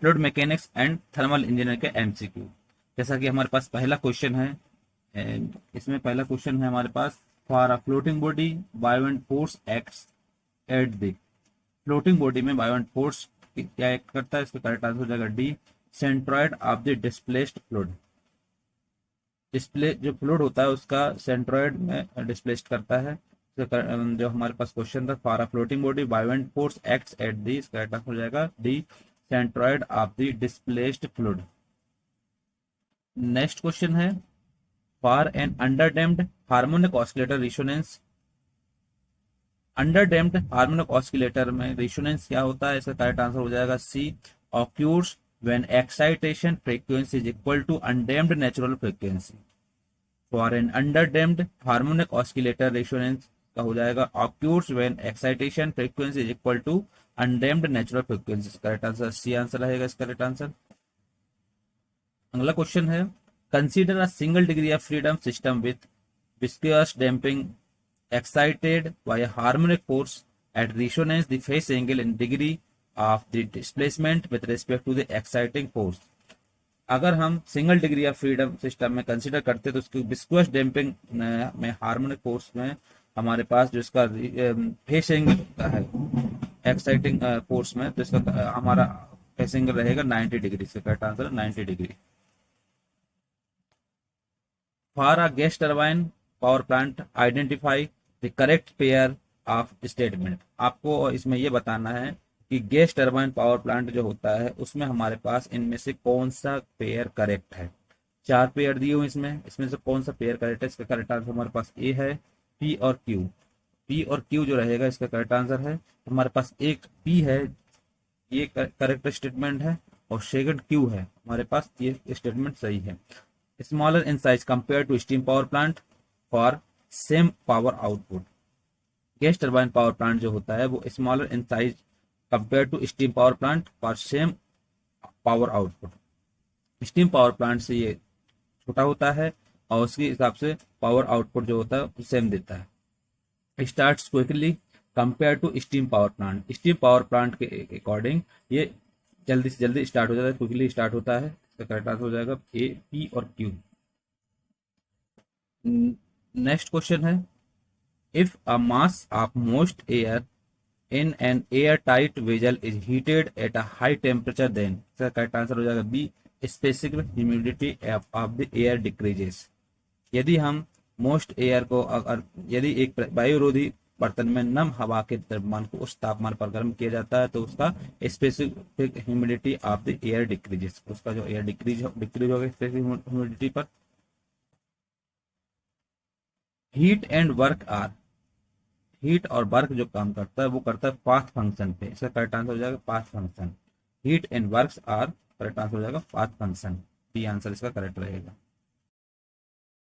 Fluid mechanics and thermal engineer के MCQ. जैसा कि हमारे पास पहला क्वेश्चन है, इसमें पहला क्वेश्चन है हमारे पास, for a floating body buoyant force acts at the floating body में बायोवेंट फोर्स क्या एक्ट करता है? इसका करेक्ट आंसर हो जाएगा D, centroid of the displaced fluid. Display जो फ्लूइड होता है उसका सेंट्रॉयड में डिस्प्लेस्ड करता है। जो हमारे पास क्वेश्चन था, for a floating body buoyant force acts at the, इसका करेक्ट आंसर हो जाएगा D, centroid of the displaced fluid. Next question है, for an underdamped harmonic oscillator resonance. Underdamped harmonic oscillator में रिजोनेंस क्या होता है? इसका करेक्ट आंसर हो जाएगा C, occurs when excitation frequency is equal to undamped natural frequency. For an underdamped harmonic oscillator resonance का हो जाएगा ऑक्यूर्स when excitation frequency is equal to undamped natural frequency. Correct answer C answer रहेगा इसका correct answer. अगला question है, consider a single degree of freedom system with viscous damping excited by a harmonic force at resonance the phase angle in degree of the displacement with respect to the exciting force। अगर हम single degree of freedom system में consider करते हैं तो उसकी viscous damping में harmonic force में हमारे पास जो इसका फेस एंगल है एक्साइटिंग फोर्स में, तो इसका हमारा फेस एंगल रहेगा 90 डिग्री। इसका correct answer 90 degree. For a gas turbine power plant identify the correct pair of statement. आपको इसमें यह बताना है कि गैस टरबाइन पावर प्लांट जो होता है उसमें हमारे पास इनमें से कौन सा पेयर करेक्ट है। चार पेयर दिए हुए इसमें से कौन सा पेयर करेक्ट है? इसका करेक्ट आंसर हमारे पास ए है, पी और क्यू। पी और क्यू जो रहेगा इसका करेक्ट आंसर है। हमारे पास एक पी है, ये करेक्ट स्टेटमेंट है, और सेकंड क्यू है, हमारे पास ये स्टेटमेंट सही है। Smaller in size compare to steam power plant for same power output. Gas turbine power plant जो होता है वो smaller in size compare to steam power plant for same power output. Steam power plant से ये छोटा होता है और उसके हिसाब से पावर आउटपुट जो होता है वो सेम देता है। Starts quickly compare to steam power plant. Steam power plant के अकॉर्डिंग ये जल्दी से जल्दी स्टार्ट हो जाता है, क्विकली स्टार्ट होता है। इसका करेक्ट आंसर हो जाएगा ए, पी और क्यू। नेक्स्ट क्वेश्चन है, if a mass of most air in an air tight vessel is heated at a high temperature then, इसका करेक्ट आंसर हो जाएगा B, specific humidity of the air decreases. यदि हम most air को यदि एक वायुरोधी बर्तन में नम हवा के द्रव्यमान को उस तापमान पर गर्म किया जाता है तो उसका specific humidity of the air decreases, उसका जो एयर डिक्रीज होगा स्पेसिफिक ह्यूमिडिटी पर। Heat and work are, heat और वर्क जो काम करता है वो करता है पाथ फंक्शन पे। इसका करेक्ट आंसर हो जाएगा path function. Heat and works are, correct answer हो जाएगा पाथ फंक्शन। बी आंसर इसका करेक्ट रहेगा।